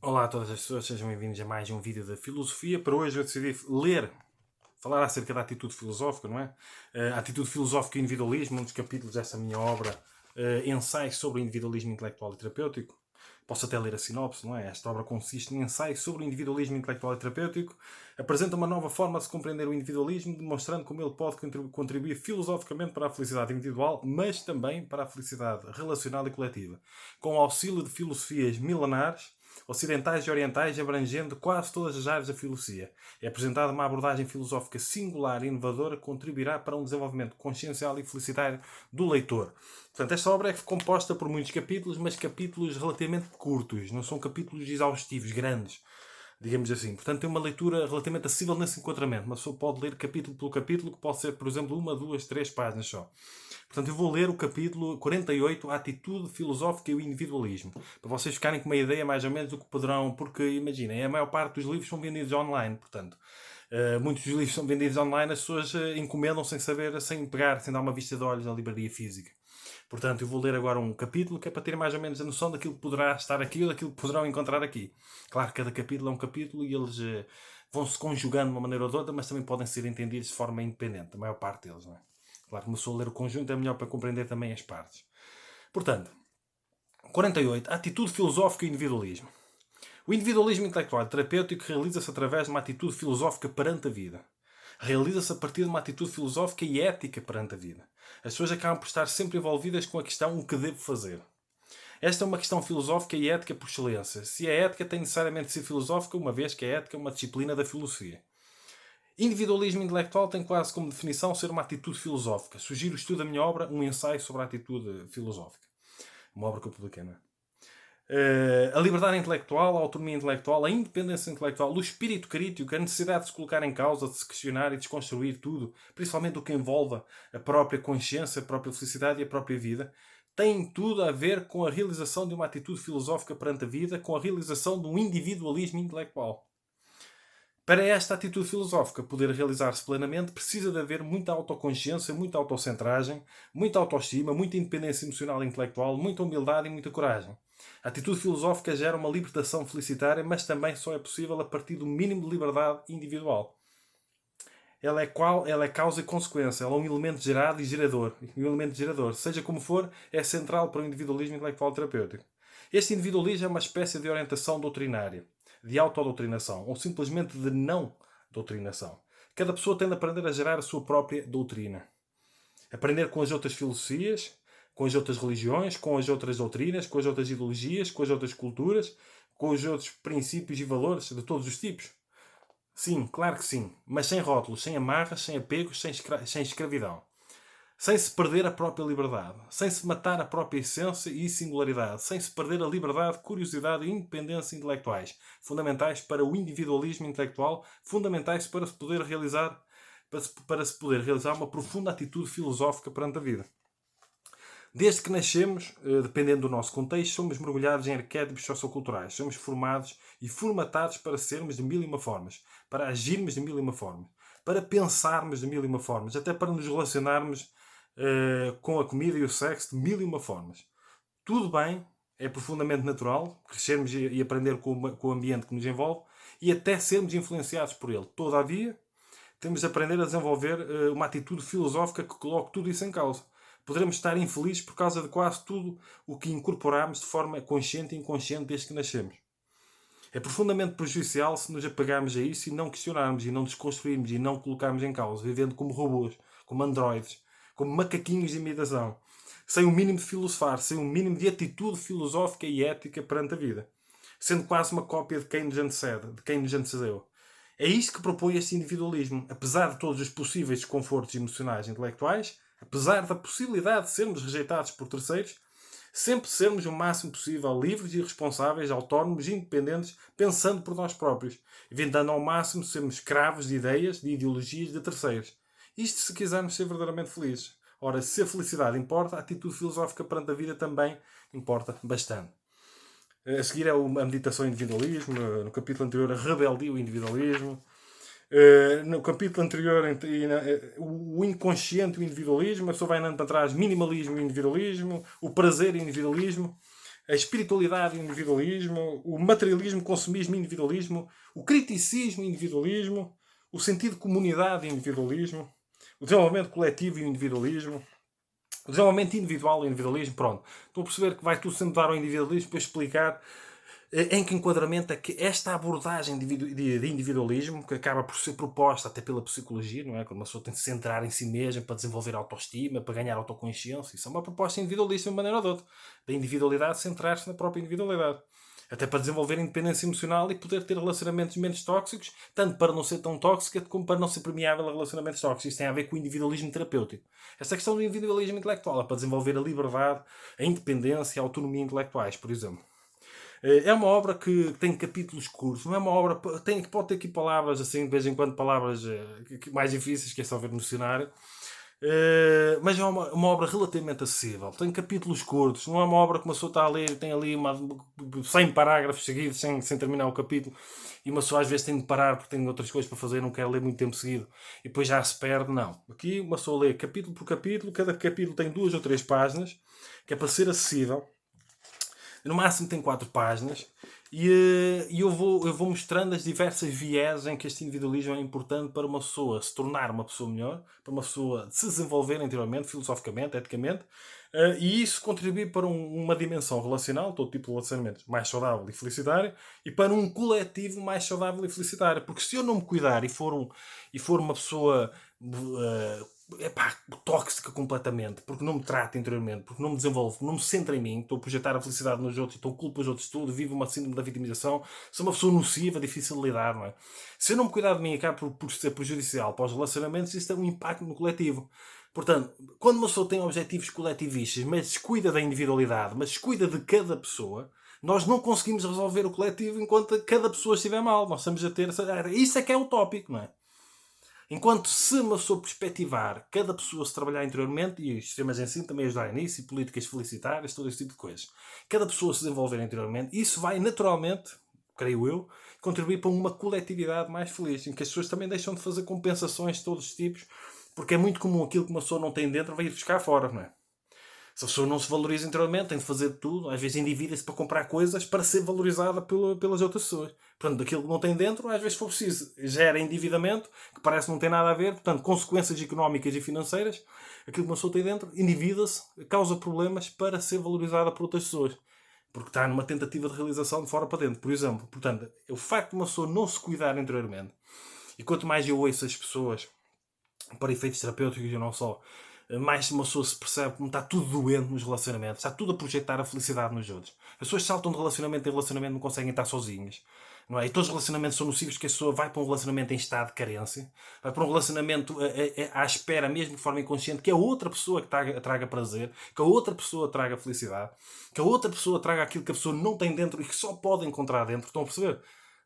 Olá a todas as pessoas, sejam bem-vindos a mais um vídeo da filosofia. Para hoje eu decidi falar acerca da atitude filosófica, não é? A atitude filosófica e o individualismo, um dos capítulos dessa minha obra, Ensaios sobre o individualismo intelectual e terapêutico. Posso até ler a sinopse, não é? Esta obra consiste em ensaios sobre o individualismo intelectual e terapêutico, apresenta uma nova forma de se compreender o individualismo, demonstrando como ele pode contribuir filosoficamente para a felicidade individual, mas também para a felicidade relacional e coletiva, com o auxílio de filosofias milenares, ocidentais e orientais, abrangendo quase todas as áreas da filosofia. É apresentada uma abordagem filosófica singular e inovadora que contribuirá para um desenvolvimento consciencial e felicitário do leitor. Portanto, esta obra é composta por muitos capítulos, mas capítulos relativamente curtos, não são capítulos exaustivos, grandes, digamos assim. Portanto, tem uma leitura relativamente acessível nesse enquadramento. Uma pessoa pode ler capítulo por capítulo, que pode ser, por exemplo, uma, duas, três páginas só. Portanto, eu vou ler o capítulo 48, a atitude filosófica e o individualismo, para vocês ficarem com uma ideia mais ou menos do que poderão, porque imaginem, a maior parte dos livros são vendidos online, portanto, muitos dos livros são vendidos online, as pessoas encomendam sem saber, sem pegar, sem dar uma vista de olhos na livraria física. Portanto, eu vou ler agora um capítulo que é para terem mais ou menos a noção daquilo que poderá estar aqui ou daquilo que poderão encontrar aqui. Claro que cada capítulo é um capítulo e eles vão-se conjugando de uma maneira ou de outra, mas também podem ser entendidos de forma independente, a maior parte deles, não é? Claro que começou a ler o conjunto, é melhor para compreender também as partes. Portanto, 48. A atitude filosófica e o individualismo. O individualismo intelectual e terapêutico realiza-se através de uma atitude filosófica perante a vida. Realiza-se a partir de uma atitude filosófica e ética perante a vida. As pessoas acabam por estar sempre envolvidas com a questão o que devo fazer. Esta é uma questão filosófica e ética por excelência. Se a ética tem necessariamente de ser filosófica, uma vez que a ética é uma disciplina da filosofia. Individualismo intelectual tem quase como definição ser uma atitude filosófica. Sugiro o estudo da minha obra, um ensaio sobre a atitude filosófica. Uma obra que eu publiquei, não é? A liberdade intelectual, a autonomia intelectual, a independência intelectual, o espírito crítico, a necessidade de se colocar em causa, de se questionar e desconstruir tudo, principalmente o que envolva a própria consciência, a própria felicidade e a própria vida, tem tudo a ver com a realização de uma atitude filosófica perante a vida, com a realização de um individualismo intelectual. Para esta atitude filosófica poder realizar-se plenamente, precisa de haver muita autoconsciência, muita autocentragem, muita autoestima, muita independência emocional e intelectual, muita humildade e muita coragem. A atitude filosófica gera uma libertação felicitária, mas também só é possível a partir do mínimo de liberdade individual. Ela é causa e consequência, ela é um elemento gerado e gerador. Um elemento gerador, seja como for, é central para o individualismo intelectual terapêutico. Este individualismo é uma espécie de orientação doutrinária, de autodoutrinação, ou simplesmente de não doutrinação. Cada pessoa tem de aprender a gerar a sua própria doutrina. Aprender com as outras filosofias, com as outras religiões, com as outras doutrinas, com as outras ideologias, com as outras culturas, com os outros princípios e valores de todos os tipos. Sim, claro que sim, mas sem rótulos, sem amarras, sem apegos, sem escravidão. Sem se perder a própria liberdade, sem se matar a própria essência e singularidade, sem se perder a liberdade, curiosidade e independência intelectuais, fundamentais para o individualismo intelectual, fundamentais para se poder realizar, uma profunda atitude filosófica perante a vida. Desde que nascemos, dependendo do nosso contexto, somos mergulhados em arquétipos socioculturais. Somos formados e formatados para sermos de mil e uma formas, para agirmos de mil e uma formas, para pensarmos de mil e uma formas, até para nos relacionarmos com a comida e o sexo de mil e uma formas. Tudo bem, é profundamente natural crescermos e aprender com o ambiente que nos envolve e até sermos influenciados por ele. Todavia, temos de aprender a desenvolver uma atitude filosófica que coloque tudo isso em causa. Poderemos estar infelizes por causa de quase tudo o que incorporamos de forma consciente e inconsciente desde que nascemos. É profundamente prejudicial se nos apegarmos a isso e não questionarmos, e não desconstruirmos, e não colocarmos em causa, vivendo como robôs, como androides, como macaquinhos de imitação, sem o mínimo de filosofar, sem o mínimo de atitude filosófica e ética perante a vida, sendo quase uma cópia de quem nos antecede, de quem nos antecedeu. É isto que propõe este individualismo, apesar de todos os possíveis desconfortos emocionais e intelectuais, apesar da possibilidade de sermos rejeitados por terceiros, sempre sermos o máximo possível livres e responsáveis, autónomos e independentes, pensando por nós próprios, evitando ao máximo sermos escravos de ideias, de ideologias de terceiros. Isto se quisermos ser verdadeiramente felizes. Ora, se a felicidade importa, a atitude filosófica perante a vida também importa bastante. A seguir é a meditação e o individualismo, no capítulo anterior a rebeldia e o individualismo, no capítulo anterior o inconsciente e o individualismo, a pessoa vai andando para trás, minimalismo e individualismo, o prazer e o individualismo, a espiritualidade e o individualismo, o materialismo, consumismo e individualismo, o criticismo e individualismo, o sentido de comunidade e individualismo, o desenvolvimento coletivo e o individualismo, o desenvolvimento individual e individualismo, pronto. Estou a perceber que vai tudo sempre dar ao individualismo para explicar em que enquadramento é que esta abordagem de individualismo, que acaba por ser proposta até pela psicologia, não é? Quando uma pessoa tem de se centrar em si mesma para desenvolver autoestima, para ganhar autoconsciência, isso é uma proposta individualista de uma maneira ou de outra. Da individualidade centrar-se na própria individualidade. Até para desenvolver independência emocional e poder ter relacionamentos menos tóxicos, tanto para não ser tão tóxica como para não ser permeável a relacionamentos tóxicos. Isso tem a ver com o individualismo terapêutico. Esta questão do individualismo intelectual é para desenvolver a liberdade, a independência e a autonomia intelectuais, por exemplo. É uma obra que tem capítulos curtos, não é uma obra que pode ter aqui palavras assim, de vez em quando palavras mais difíceis, que é só ver no dicionário. Mas é uma obra relativamente acessível. Tem capítulos curtos, não é uma obra que uma pessoa está a ler e tem ali 100 parágrafos seguidos sem terminar o capítulo, e uma pessoa às vezes tem de parar porque tem outras coisas para fazer, não quer ler muito tempo seguido e depois já se perde. Não, aqui uma pessoa lê capítulo por capítulo, cada capítulo tem 2 ou 3 páginas, que é para ser acessível. No máximo tem 4 páginas e eu vou mostrando as diversas viés em que este individualismo é importante para uma pessoa se tornar uma pessoa melhor, para uma pessoa se desenvolver interiormente, filosoficamente, eticamente, e isso contribui para uma dimensão relacional, todo tipo de relacionamentos, mais saudável e felicitário, e para um coletivo mais saudável e felicitário. Porque se eu não me cuidar e for uma pessoa tóxica completamente, porque não me trata interiormente, porque não me desenvolve, não me centra em mim, estou a projetar a felicidade nos outros, estou a culpar os outros tudo, vivo uma síndrome da vitimização, sou uma pessoa nociva, difícil de lidar, não é? Se eu não me cuidar de mim e acabo por ser prejudicial para os relacionamentos, isso tem um impacto no coletivo. Portanto, quando uma pessoa tem objetivos coletivistas, mas descuida da individualidade, mas descuida de cada pessoa, nós não conseguimos resolver o coletivo enquanto cada pessoa estiver mal. Nós estamos a ter... Isso é que é utópico, não é? Enquanto se uma pessoa perspectivar cada pessoa se trabalhar interiormente, e os sistemas de ensino também ajudarem nisso, e políticas felicitárias, todo esse tipo de coisas, cada pessoa se desenvolver interiormente, isso vai naturalmente, creio eu, contribuir para uma coletividade mais feliz, em que as pessoas também deixam de fazer compensações de todos os tipos, porque é muito comum aquilo que uma pessoa não tem dentro vai ir buscar fora, não é? Se a pessoa não se valoriza interiormente, tem de fazer tudo, às vezes endivida-se para comprar coisas para ser valorizada pelas outras pessoas. Portanto, daquilo que não tem dentro, às vezes for preciso, gera endividamento, que parece não ter nada a ver, portanto, consequências económicas e financeiras, aquilo que uma pessoa tem dentro, endivida-se, causa problemas para ser valorizada por outras pessoas. Porque está numa tentativa de realização de fora para dentro, por exemplo. Portanto, o facto de uma pessoa não se cuidar interiormente, e quanto mais eu ouço as pessoas, para efeitos terapêuticos e não só, mais uma pessoa se percebe como está tudo doente nos relacionamentos, está tudo a projetar a felicidade nos outros. As pessoas saltam de relacionamento em relacionamento, não conseguem estar sozinhas. Não é? E todos os relacionamentos são nocivos, que a pessoa vai para um relacionamento em estado de carência, vai para um relacionamento à espera, mesmo de forma inconsciente, que a outra pessoa que traga prazer, que a outra pessoa traga felicidade, que a outra pessoa traga aquilo que a pessoa não tem dentro e que só pode encontrar dentro. Estão a perceber?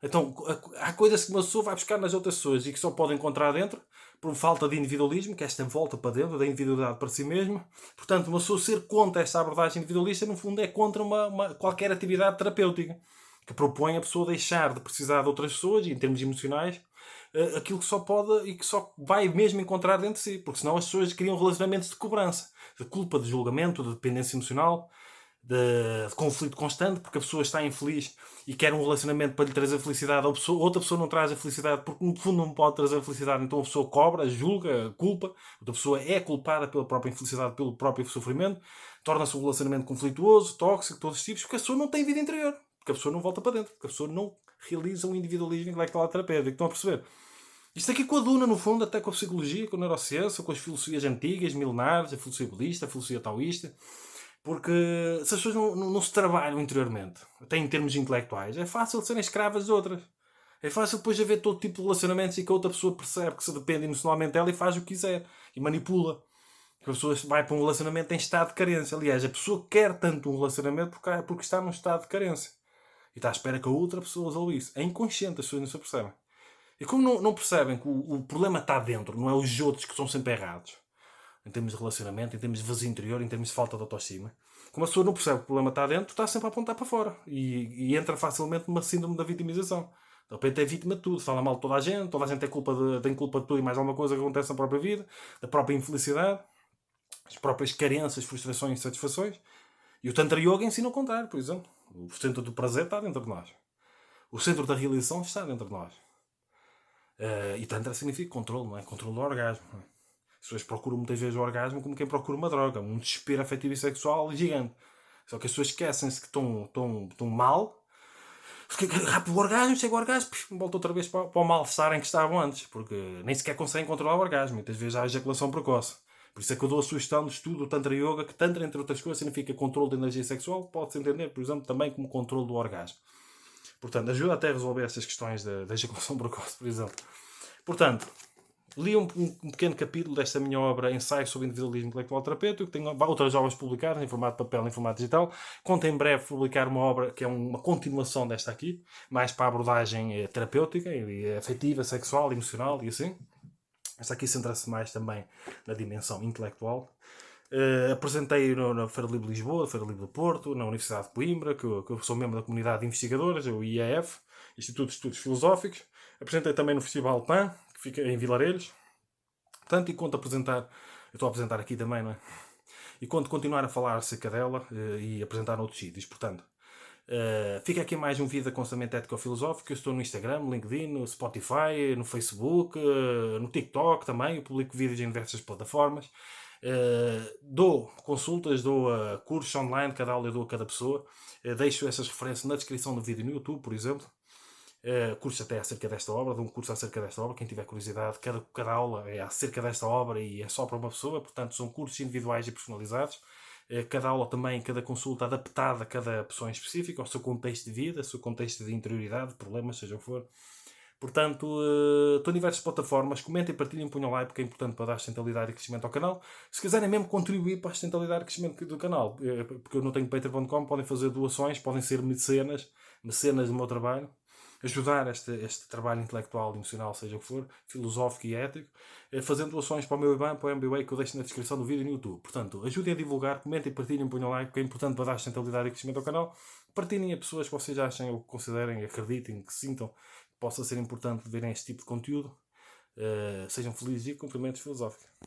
Então, há coisas que uma pessoa vai buscar nas outras pessoas e que só pode encontrar dentro por falta de individualismo, que é esta volta para dentro, da individualidade para si mesma. Portanto, uma pessoa ser contra esta abordagem individualista, no fundo, é contra qualquer atividade terapêutica, que propõe a pessoa deixar de precisar de outras pessoas, e em termos emocionais, aquilo que só pode e que só vai mesmo encontrar dentro de si. Porque senão as pessoas criam relacionamentos de cobrança, de culpa, de julgamento, de dependência emocional, de conflito constante, porque a pessoa está infeliz e quer um relacionamento para lhe trazer felicidade, outra pessoa não traz a felicidade porque no fundo não pode trazer a felicidade, então a pessoa cobra, julga, culpa, outra pessoa é culpada pela própria infelicidade, pelo próprio sofrimento, torna-se um relacionamento conflituoso, tóxico, todos os tipos, porque a pessoa não tem vida interior, porque a pessoa não volta para dentro, porque a pessoa não realiza um individualismo intelectual terapêutico. Estão a perceber? Isto aqui coaduna, no fundo, até com a psicologia, com a neurociência, com as filosofias antigas, milenares, a filosofia budista, a filosofia taoísta. Porque se as pessoas não se trabalham interiormente, até em termos intelectuais, é fácil serem escravas de outras. É fácil depois haver todo tipo de relacionamentos e que a outra pessoa percebe que se depende emocionalmente dela e faz o que quiser. E manipula. A pessoa vai para um relacionamento em estado de carência. Aliás, a pessoa quer tanto um relacionamento porque está num estado de carência. E está à espera que a outra pessoa resolva isso. É inconsciente, as pessoas não se percebem. E como não percebem que o problema está dentro, não é os outros que são sempre errados, em termos de relacionamento, em termos de vazio interior, em termos de falta de autoestima. Como a pessoa não percebe que o problema está dentro, está sempre a apontar para fora. E entra facilmente numa síndrome da vitimização. De repente é vítima de tudo, fala mal de toda a gente tem culpa de tudo e mais alguma coisa que acontece na própria vida, da própria infelicidade, as próprias carências, frustrações e insatisfações. E o Tantra Yoga ensina o contrário, por exemplo. O centro do prazer está dentro de nós. O centro da realização está dentro de nós. E Tantra significa controle, não é? Controle do orgasmo. Não é? As pessoas procuram muitas vezes o orgasmo como quem procura uma droga. Um desespero afetivo e sexual gigante. Só que as pessoas esquecem-se que estão mal. Rápido o orgasmo, chega o orgasmo, volta outra vez para o mal-estar em que estavam antes. Porque nem sequer conseguem controlar o orgasmo. Muitas vezes há ejaculação precoce. Por isso é que eu dou a sugestão do estudo do Tantra Yoga, que Tantra, entre outras coisas, significa controle da energia sexual. Pode-se entender, por exemplo, também como controle do orgasmo. Portanto, ajuda até a resolver essas questões da ejaculação precoce, por exemplo. Portanto, li um pequeno capítulo desta minha obra Ensaio sobre Individualismo Intelectual Terapêutico. Tenho outras obras publicadas em formato de papel e em formato digital. Conto em breve publicar uma obra que é uma continuação desta aqui, mais para a abordagem terapêutica, afetiva, sexual, emocional e assim. Esta aqui centra-se mais também na dimensão intelectual. Apresentei na Feira Livre de Lisboa, Feira Livre do Porto, na Universidade de Coimbra, que eu sou membro da comunidade de investigadores, o IEF, Instituto de Estudos Filosóficos. Apresentei também no Festival PAN, que fica em Vilarelhos. Portanto, e conto apresentar, eu estou a apresentar aqui também, não é? E conto continuar a falar acerca dela e apresentar noutros sítios. Portanto, fica aqui mais um vídeo de aconselhamento ético-filosófico. Eu estou no Instagram, no LinkedIn, no Spotify, no Facebook, no TikTok também. Eu publico vídeos em diversas plataformas. Dou consultas, dou cursos online, cada aula eu dou a cada pessoa. Deixo essas referências na descrição do vídeo no YouTube, por exemplo. Cursos até acerca desta obra, dou um curso acerca desta obra, quem tiver curiosidade, cada aula é acerca desta obra e é só para uma pessoa, portanto são cursos individuais e personalizados. Cada aula também, cada consulta adaptada a cada pessoa em específico, ao seu contexto de vida, ao seu contexto de interioridade, problemas, seja o que for. Portanto, estou em diversas plataformas. Comentem, partilhem, ponham like, porque é importante para dar sustentabilidade e crescimento ao canal. Se quiserem mesmo contribuir para a sustentabilidade e crescimento do canal, porque eu não tenho patreon.com, podem fazer doações, podem ser mecenas do meu trabalho. Ajudar este trabalho intelectual, emocional, seja o que for, filosófico e ético, fazendo doações para o meu IBAN, para o MBWay, que eu deixo na descrição do vídeo no YouTube. Portanto, ajudem a divulgar, comentem, partilhem, ponham like, porque é importante para dar sustentabilidade e crescimento ao canal. Partilhem a pessoas que vocês achem ou considerem, acreditem, que sintam que possa ser importante verem este tipo de conteúdo. Sejam felizes e cumprimentos filosóficos.